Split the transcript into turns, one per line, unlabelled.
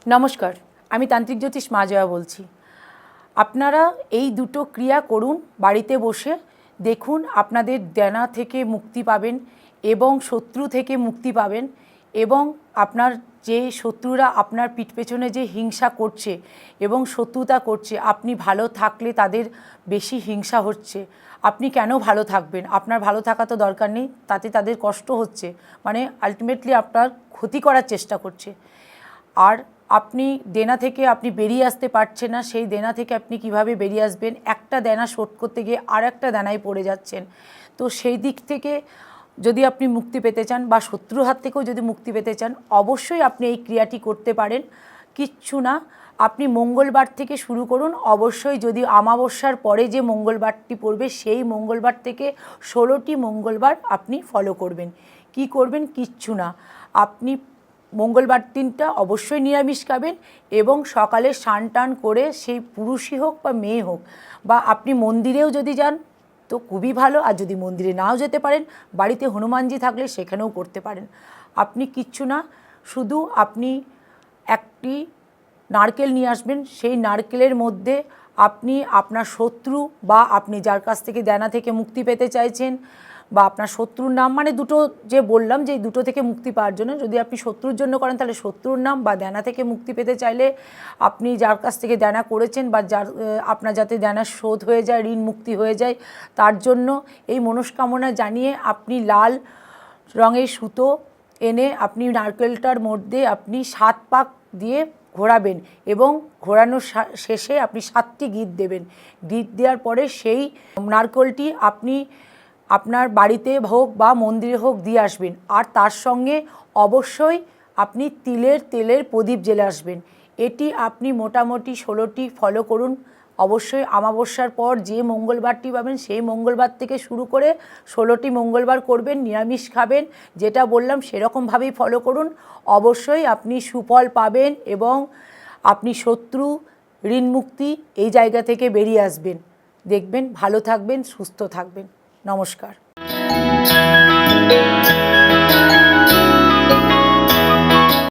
নমস্কার, আমি তান্ত্রিক জ্যোতিষ মা জয়া বলছি। আপনারা এই দুটো ক্রিয়া করুন বাড়িতে বসে, দেখুন আপনাদের দেনা থেকে মুক্তি পাবেন এবং শত্রু থেকে মুক্তি পাবেন। এবং আপনার যে শত্রুরা আপনার পিঠ পেছনে যে হিংসা করছে এবং শত্রুতা করছে, আপনি ভালো থাকলে তাদের বেশি হিংসা হচ্ছে। আপনি কেন ভালো থাকবেন? আপনার ভালো থাকা তো দরকার নেই, তাতে তাদের কষ্ট হচ্ছে, মানে আলটিমেটলি আপনার ক্ষতি করার চেষ্টা করছে। আর আপনি দেনা থেকে আপনি বেরিয়ে আসতে পারছেন না, সেই দেনা থেকে আপনি কিভাবে বেরিয়ে আসবেন? একটা দেনা শোধ করতে গিয়ে আর একটা দেনায় পড়ে যাচ্ছেন। তো সেই দিক থেকে যদি আপনি মুক্তি পেতে চান বা শত্রুর হাত থেকেও যদি মুক্তি পেতে চান, অবশ্যই আপনি এই ক্রিয়াটি করতে পারেন। কিচ্ছু না, আপনি মঙ্গলবার থেকে শুরু করুন। অবশ্যই যদি অমাবস্যার পরে যে মঙ্গলবারটি পড়বে সেই মঙ্গলবার থেকে 16টি মঙ্গলবার আপনি ফলো করবেন। কি করবেন? কিচ্ছু না, আপনি মঙ্গলবার দিনটা অবশ্যই নিরামিষ খাবেন এবং সকালে স্নান টান করে, সেই পুরুষই হোক বা মেয়ে হোক, বা আপনি মন্দিরেও যদি যান তো খুবই ভালো। আর যদি মন্দিরে নাও যেতে পারেন, বাড়িতে হনুমানজি থাকলে সেখানেও করতে পারেন। আপনি কিচ্ছু না, শুধু আপনি একটি নারকেল নিয়ে আসবেন। সেই নারকেলের মধ্যে আপনি আপনার শত্রু বা আপনি যার কাছ থেকে দেনা থেকে মুক্তি পেতে চাইছেন, বা আপনার শত্রুর নাম, মানে দুটো যে বললাম যে দুটো থেকে মুক্তি পাওয়ার জন্য, যদি আপনি শত্রুর জন্য করেন তাহলে শত্রুর নাম, বা দেনা থেকে মুক্তি পেতে চাইলে আপনি যার কাছ থেকে দেনা করেছেন বা যার আপনার যাতে দেনা শোধ হয়ে যায়, ঋণ মুক্তি হয়ে যায়, তার জন্য এই মনস্কামনা জানিয়ে আপনি লাল রঙের সুতো এনে আপনি নারকেলটার মধ্যে আপনি 7 পাক দিয়ে ঘোরাবেন এবং ঘোরানোর শেষে আপনি 7টি গিঁট দেবেন। গিঁট দেওয়ার পরে সেই নারকেলটি আপনি আপনার বাড়িতে হোক বা মন্দিরে হোক দিয়ে আসবেন। আর তার সঙ্গে অবশ্যই আপনি তেলের প্রদীপ জ্বেলে আসবেন। এটি আপনি মোটামুটি 16টি ফলো করুন। অবশ্যই অমাবস্যার পর যে মঙ্গলবারটি পাবেন সেই মঙ্গলবার থেকে শুরু করে 16টি মঙ্গলবার করবেন, নিরামিষ খাবেন। যেটা বললাম সেরকমভাবেই ফলো করুন। অবশ্যই আপনি সুফল পাবেন এবং আপনি শত্রু, ঋণ মুক্তি এই জায়গা থেকে বেরিয়ে আসবেন। দেখবেন ভালো থাকবেন, সুস্থ থাকবেন। নমস্কার।